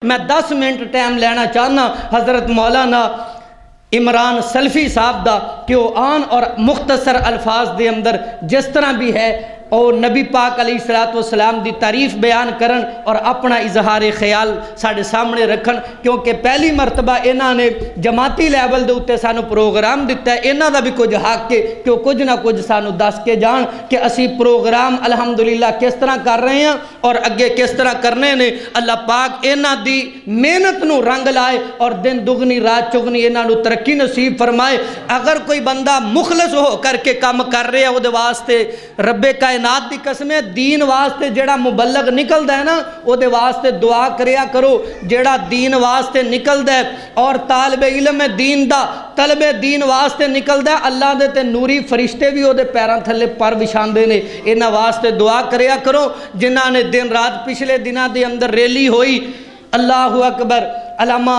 میں 10 minute time لینا چاہنا حضرت مولانا عمران سلفی صاحب دا کہ وہ آن اور مختصر الفاظ دے اندر جس طرح بھی ہے اور نبی پاک علیہ الصلوۃ والسلام دی تعریف بیان کرن اور اپنا اظہار خیال ساڑھے سامنے رکھن، کیونکہ پہلی مرتبہ انہاں نے جماعتی لیول دے اتے سانو پروگرام دیتا ہے، انہاں دا بھی کچھ حق کے کہ وہ کچھ نہ کچھ سانو دس کے جان کہ اسی پروگرام الحمدللہ کس طرح کر رہے ہیں اور اگے کس طرح کرنے نے۔ اللہ پاک انہاں دی محنت نو رنگ لائے اور دن دگنی رات چگنی انہاں نو ترقی نصیب فرمائے۔ اگر کوئی بندہ مخلص ہو کر کے کام کر رہے ہیں وہ دے واسطے رب کائنات دی قسم ہے، دین واسطے جڑا مبلغ نکلدا ہے نا او دے واسطے دعا کریا کرو، جڑا دین واسطے نکلدا ہے اور طالب علم دین دا طلب دین واسطے نکلدا ہے، اللہ دے تے نوری فرشتے بھی او دے پیراں تھلے پر بچھاندے نے، انہاں واسطے دعا کریا کرو جنہاں نے دن رات پچھلے دناں دے اندر ریلی ہوئی۔ اللہ اکبر، علامہ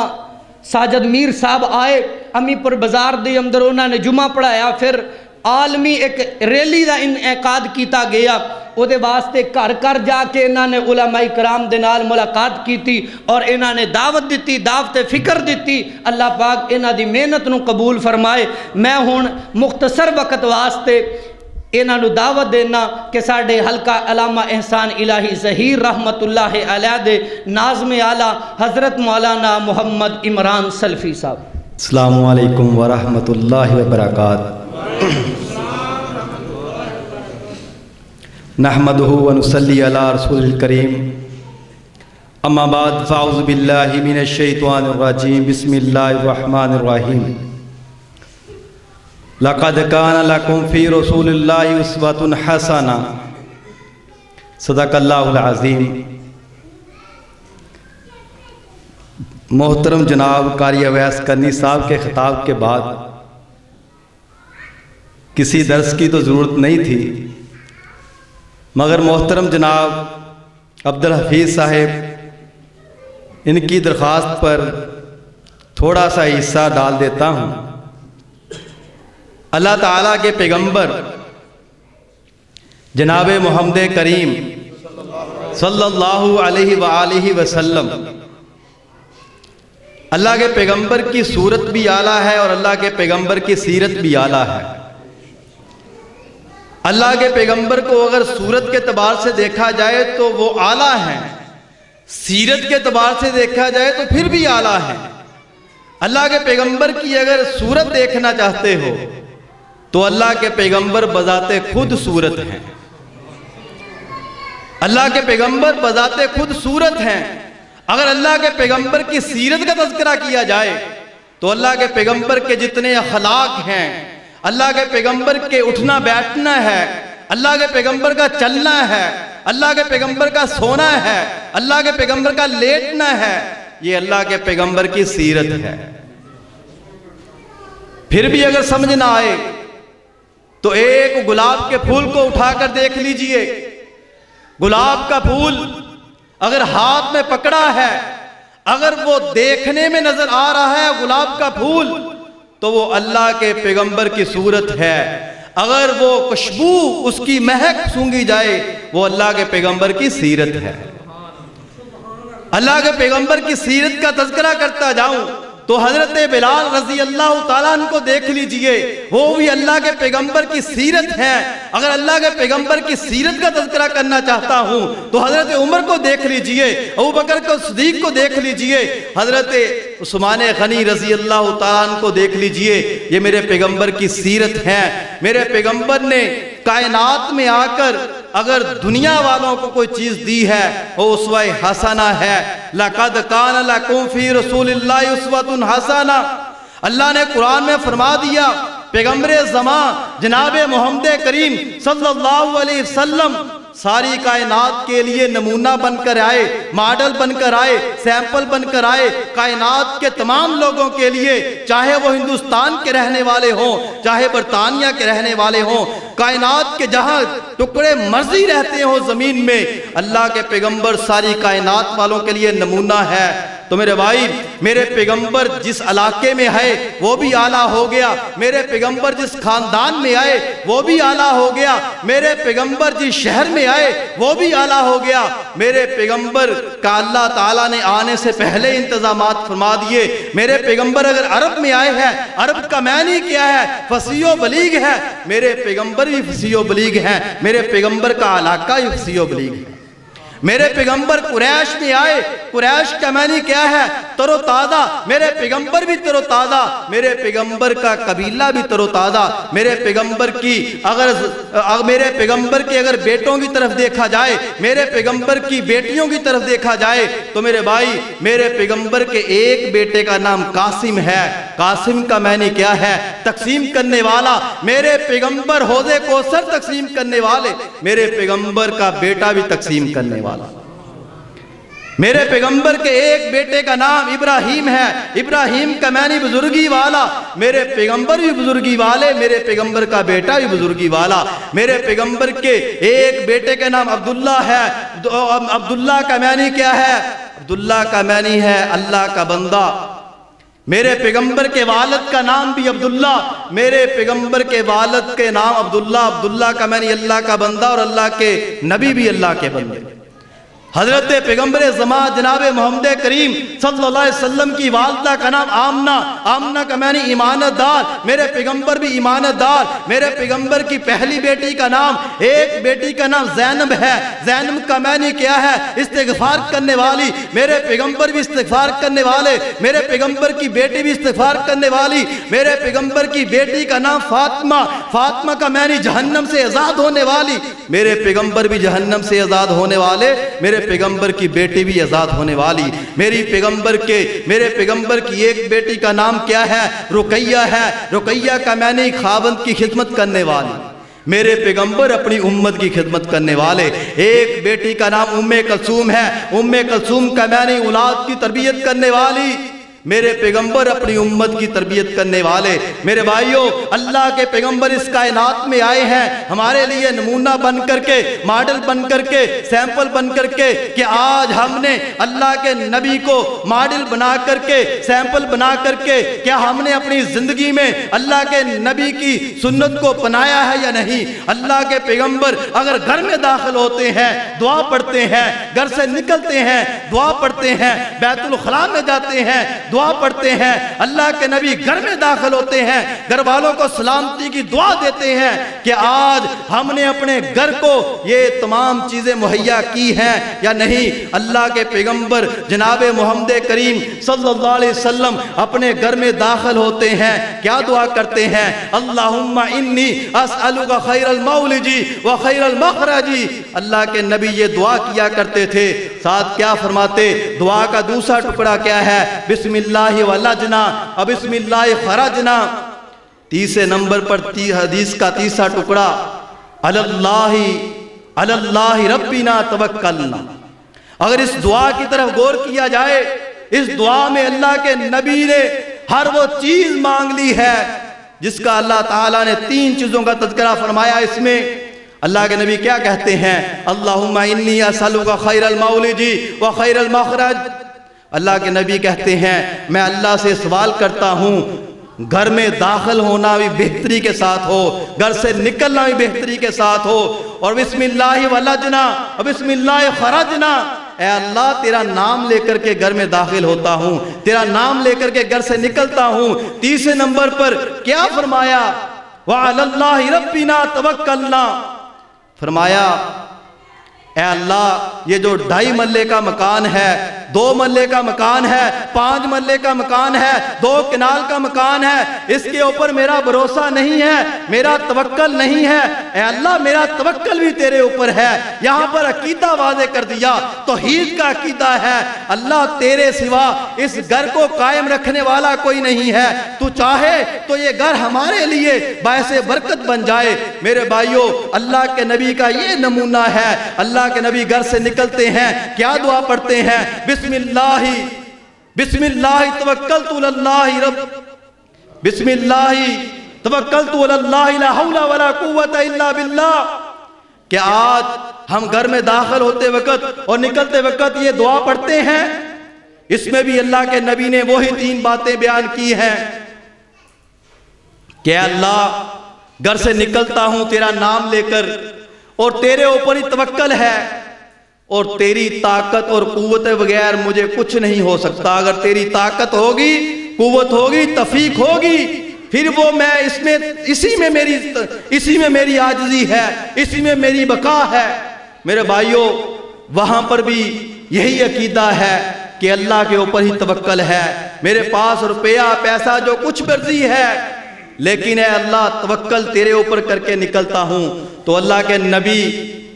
ساجد میر صاحب آئے امی پر بازار دے اندر، انہاں نے جمعہ پڑھایا، پھر عالمی ایک ریلی دا انعقاد کیتا گیا، او دے واسطے گھر گھر جا کے انہاں نے علماء کرام دے نال ملاقات کیتی اور انہاں نے دعوت دیتی، دعوت فکر دیتی۔ اللہ پاک انہاں دی محنت نو قبول فرمائے۔ میں ہن مختصر وقت واسطے انہاں نو دعوت دینا کہ ساڈے حلقہ علامہ احسان الہی ظہیر رحمت اللہ علیہ دے ناظم اعلیٰ حضرت مولانا محمد عمران سلفی صاحب۔ السلام علیکم ورحمۃ اللہ وبرکاتہ۔ نحمدہ ونصلی علی رسول الکریم، اما بعد فاعوذ باللہ من الشیطان الرجیم، بسم اللہ الرحمن الرحیم۔ لقد کان لکم فی رسول اللہ اسوۃ حسنہ، صدق اللہ العظیم۔ محترم جناب قاری اویس کرنی صاحب کے خطاب کے بعد کسی درس کی تو ضرورت نہیں تھی، مگر محترم جناب عبدالحفیظ صاحب ان کی درخواست پر تھوڑا سا حصہ ڈال دیتا ہوں۔ اللہ تعالیٰ کے پیغمبر جناب محمد کریم صلی اللہ علیہ وآلہ وسلم، اللہ کے پیغمبر کی صورت بھی اعلیٰ ہے اور اللہ کے پیغمبر کی سیرت بھی اعلیٰ ہے۔ اللہ کے پیغمبر کو اگر صورت کے اعتبار سے دیکھا جائے تو وہ اعلیٰ ہیں، سیرت کے اعتبار سے دیکھا جائے تو پھر بھی اعلیٰ ہیں۔ اللہ کے پیغمبر کی اگر صورت دیکھنا چاہتے ہو تو اللہ کے پیغمبر بذات خود صورت ہیں، اللہ کے پیغمبر بذات خود صورت ہیں۔ اگر اللہ کے پیغمبر کی سیرت کا تذکرہ کیا جائے تو اللہ کے پیغمبر کے جتنے اخلاق ہیں، اللہ کے پیغمبر کے اٹھنا بیٹھنا ہے، اللہ کے پیغمبر کا چلنا ہے، اللہ کے پیغمبر کا سونا ہے، اللہ کے پیغمبر کا لیٹنا ہے، یہ اللہ کے پیغمبر کی سیرت ہے۔ پھر بھی اگر سمجھ نہ آئے تو ایک گلاب کے پھول کو اٹھا کر دیکھ لیجئے۔ گلاب کا پھول اگر ہاتھ میں پکڑا ہے، اگر وہ دیکھنے میں نظر آ رہا ہے گلاب کا پھول تو وہ اللہ کے پیغمبر کی صورت ہے۔ اگر وہ خوشبو اس کی مہک سونگی جائے وہ اللہ کے پیغمبر کی سیرت ہے۔ اللہ کے پیغمبر کی سیرت کا تذکرہ کرتا جاؤں تو حضرت بلال رضی اللہ تعالیٰ عنہ کو دیکھ لیجئے، وہ بھی اللہ کے پیغمبر کی سیرت ہے۔ اگر اللہ کے پیغمبر کی سیرت کا تذکرہ کرنا چاہتا ہوں تو حضرت عمر کو دیکھ لیجئے، ابو بکر کو صدیق کو دیکھ لیجئے، حضرت عثمان غنی رضی اللہ تعالیٰ عنہ کو دیکھ لیجئے، یہ میرے پیغمبر کی سیرت ہے۔ میرے پیغمبر نے کائنات میں آ کر اگر دنیا والوں کو کوئی چیز دی ہے وہ اسوہ حسنہ ہے۔ لَقَدْ كَانَ لَكُمْ فِي رَسُولِ اللَّهِ أُسْوَةٌ حَسَنَةٌ، اللہ نے قرآن میں فرما دیا پیغمبر زمان جناب محمد کریم صلی اللہ علیہ وسلم ساری کائنات کے لیے نمونہ بن کر آئے، ماڈل بن کر آئے، سیمپل بن کر آئے، کائنات کے تمام لوگوں کے لیے، چاہے وہ ہندوستان کے رہنے والے ہوں، چاہے برطانیہ کے رہنے والے ہوں، کائنات کے جہاں ٹکڑے مرضی رہتے ہوں زمین میں، اللہ کے پیغمبر ساری کائنات والوں کے لیے نمونہ ہے۔ تو میرے بھائی میرے پیغمبر جس علاقے میں ہے وہ بھی اعلیٰ ہو گیا، میرے پیغمبر جس خاندان میں آئے وہ بھی اعلیٰ ہو گیا، میرے پیغمبر جس شہر میں آئے وہ بھی اعلیٰ ہو گیا۔ میرے پیغمبر کا اللہ تعالیٰ نے آنے سے پہلے انتظامات فرما دیے۔ میرے پیغمبر اگر عرب میں آئے ہیں، عرب کا معنی کیا ہے؟ فصیح و بلیغ ہے، میرے پیغمبر بھی فصیح و بلیغ ہیں، میرے پیغمبر کا علاقہ بھی فصیح و بلیغ ہے۔ میرے پیغمبر قریش میں آئے، قریش کا معنی کیا ہے؟ تر و تازہ، میرے پیغمبر بھی تر و تازہ، میرے پیغمبر کا قبیلہ بھی تر و تازہ۔ میرے پیغمبر کی اگر بیٹوں کی طرف دیکھا جائے، میرے پیغمبر کی بیٹیوں کی طرف دیکھا جائے تو میرے بھائی میرے پیغمبر کے ایک بیٹے کا نام قاسم ہے۔ قاسم کا معنی کیا ہے؟ تقسیم کرنے والا۔ میرے پیغمبر حوض کوثر تقسیم کرنے والے، میرے پیغمبر کا بیٹا بھی تقسیم کرنے والا۔ میرے پیغمبر کے ایک بیٹے کا نام ابراہیم ہے، ابراہیم کا معنی بزرگی والا، میرے پیغمبر بھی بزرگی والے، میرے پیغمبر کا بیٹا بھی بزرگی والا۔ میرے پیغمبر کے ایک بیٹے کا نام عبداللہ ہے، عبداللہ کا معنی کیا ہے؟ عبداللہ کا معنی ہے اللہ کا بندہ۔ میرے پیغمبر کے والد کا نام بھی عبداللہ، میرے پیغمبر کے والد کے نام عبداللہ، عبداللہ کا معنی اللہ کا بندہ، اور اللہ کے نبی بھی اللہ کے بندے۔ حضرت پیغمبر زمان جناب محمد کریم صلی اللہ علیہ وسلم کی والدہ کا نام آمنہ، آمنہ کا معنی ایمانت دار، میرے پیغمبر بھی ایمانت دار۔ میرے پیغمبر کی پہلی بیٹی کا نام، ایک بیٹی کا نام زینب ہے، زینب کا معنی کیا ہے؟ استغفار کرنے والی، میرے پیغمبر بھی استغفار کرنے والے، میرے پیغمبر کی بیٹی بھی استغفار کرنے والی۔ میرے پیغمبر کی بیٹی کا نام فاطمہ، فاطمہ کا معنی جہنم سے آزاد ہونے والی، میرے پیغمبر بھی جہنم سے آزاد ہونے والے، میرے پیغمبر کی بیٹی بھی آزاد ہونے والی۔ میرے پیغمبر کی ایک بیٹی کا نام کیا ہے؟ رقیہ ہے، رقیہ کا معنی خاوند کی خدمت کرنے والی، میرے پیغمبر اپنی امت کی خدمت کرنے والے۔ ایک بیٹی کا نام ام کلثوم ہے، ام کلثوم کا معنی اولاد کی تربیت کرنے والی، میرے پیغمبر اپنی امت کی تربیت کرنے والے۔ میرے بھائیوں اللہ کے پیغمبر اس کائنات میں آئے ہیں ہمارے لیے نمونہ بن کر کے، ماڈل بن کر کے، سیمپل بن کر کے، کہ آج ہم نے اللہ کے نبی کو ماڈل بنا کر کے، سیمپل بنا کر کے، کیا ہم نے اپنی زندگی میں اللہ کے نبی کی سنت کو اپنایا ہے یا نہیں؟ اللہ کے پیغمبر اگر گھر میں داخل ہوتے ہیں دعا پڑھتے ہیں، گھر سے نکلتے ہیں دعا پڑھتے ہیں، بیت الخلاء میں جاتے ہیں دعا پڑھتے ہیں، اللہ کے نبی گھر میں داخل ہوتے ہیں گھر والوں کو سلامتی کی دعا دیتے ہیں کہ آج ہم نے اپنے گھر کو یہ تمام چیزیں مہیا کی ہیں یا نہیں؟ اللہ کے پیغمبر جناب محمد کریم صلی اللہ علیہ وسلم اپنے گھر میں داخل ہوتے ہیں، کیا دعا کرتے ہیں؟ اللہم انی اسألک خیر المولج و خیر المخرج۔ اللہ کے نبی یہ دعا کیا کرتے تھے، ساتھ کیا فرماتے؟ دعا کا دوسرا ٹکڑا کیا ہے؟ بسم اللہ ولجنا اور بسم اللہ خرجنا۔ تیسرے نمبر پر حدیث کا تیسرا ٹکڑا، اللہ ربنا توکلنا۔ اگر اس دعا کی طرف غور کیا جائے، اس دعا میں اللہ کے نبی نے ہر وہ چیز مانگ لی ہے جس کا اللہ تعالیٰ نے 3 چیزوں کا تذکرہ فرمایا۔ اس میں اللہ کے نبی کیا کہتے ہیں؟ اللہم انی اسألک خیر المولج و خیر المخرج۔ اللہ کے نبی کہتے ہیں میں اللہ سے سوال کرتا ہوں گھر میں داخل ہونا بھی بہتری کے ساتھ ہو، گھر سے نکلنا بھی بہتری کے ساتھ ہو، اور بسم اللہ ولجنا اور بسم اللہ خرجنا۔ اے اللہ تیرا نام لے کر کے گھر میں داخل ہوتا ہوں، تیرا نام لے کر کے گھر سے نکلتا ہوں۔ تیسرے نمبر پر کیا فرمایا؟ وعلی اللہ ربنا توکلنا۔ فرمایا اے اللہ یہ جو 2.5 مرلے کا مکان ہے، 2 مرلے کا مکان ہے، 5 مرلے کا مکان ہے، 2 کنال کا مکان ہے، اس کے اوپر میرا بھروسہ نہیں ہے، میرا توکل نہیں ہے۔ اے اللہ میرا توکل بھی تیرے اوپر ہے۔ یہاں پر عقیدہ واضح کر دیا، توحید کا عقیدہ ہے، اللہ تیرے سوا اس گھر کو قائم رکھنے والا کوئی نہیں ہے، تو چاہے تو یہ گھر ہمارے لیے باعث برکت بن جائے۔ میرے بھائیوں اللہ کے نبی کا یہ نمونہ ہے۔ اللہ کے نبی گھر سے نکلتے ہیں کیا دعا پڑھتے ہیں؟ بسم اللہ توکلت علی اللہ رب، بسم اللہ توکلت علی اللہ لا حول ولا قوت الا باللہ۔ کہ آج ہم گھر میں داخل ہوتے وقت اور نکلتے وقت یہ دعا پڑھتے ہیں؟ اس میں بھی اللہ کے نبی نے وہی 3 باتیں بیان کی ہیں کہ اللہ گھر سے نکلتا ہوں تیرا نام لے کر اور تیرے اوپر ہی توکل ہے اور تیری طاقت اور قوت بغیر مجھے کچھ نہیں ہو سکتا. اگر تیری طاقت ہوگی، قوت ہوگی، توفیق ہوگی، پھر وہ میں اسی میں میری عاجزی ہے، اسی میں میری بقا ہے. میرے بھائیوں، وہاں پر بھی یہی عقیدہ ہے کہ اللہ کے اوپر ہی توکل ہے. میرے پاس روپیہ پیسہ جو کچھ مرضی ہے، لیکن اے اللہ توکل تیرے اوپر کر کے نکلتا ہوں. تو اللہ کے نبی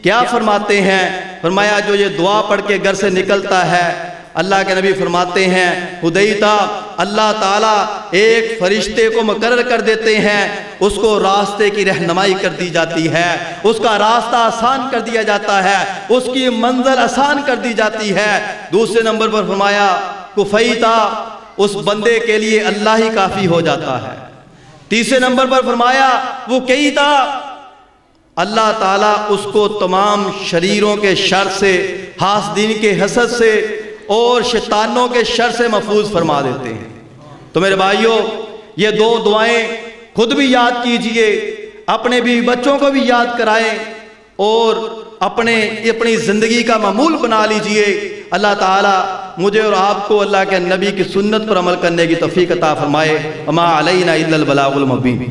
کیا فرماتے ہیں؟ فرمایا جو یہ دعا پڑھ کے گھر سے نکلتا ہے، اللہ کے نبی فرماتے ہیں حذیفہ، اللہ تعالیٰ ایک فرشتے کو مقرر کر دیتے ہیں، اس کو راستے کی رہنمائی کر دی جاتی ہے، اس کا راستہ آسان کر دیا جاتا ہے، اس کی منزل آسان کر دی جاتی ہے. دوسرے نمبر پر فرمایا کفیتا، اس بندے کے لیے اللہ ہی کافی ہو جاتا ہے. تیسرے نمبر پر فرمایا وہ کیتا، اللہ تعالیٰ اس کو تمام شریروں کے شر سے، حاسدین کے حسد سے اور شیطانوں کے شر سے محفوظ فرما دیتے ہیں. تو میرے بھائیوں، یہ 2 دعائیں خود بھی یاد کیجئے، اپنے بھی بچوں کو بھی یاد کرائیں اور اپنی زندگی کا معمول بنا لیجئے. اللہ تعالیٰ مجھے اور آپ کو اللہ کے نبی کی سنت پر عمل کرنے کی توفیق عطا فرمائے. وما علینا الا البلاغ المبین.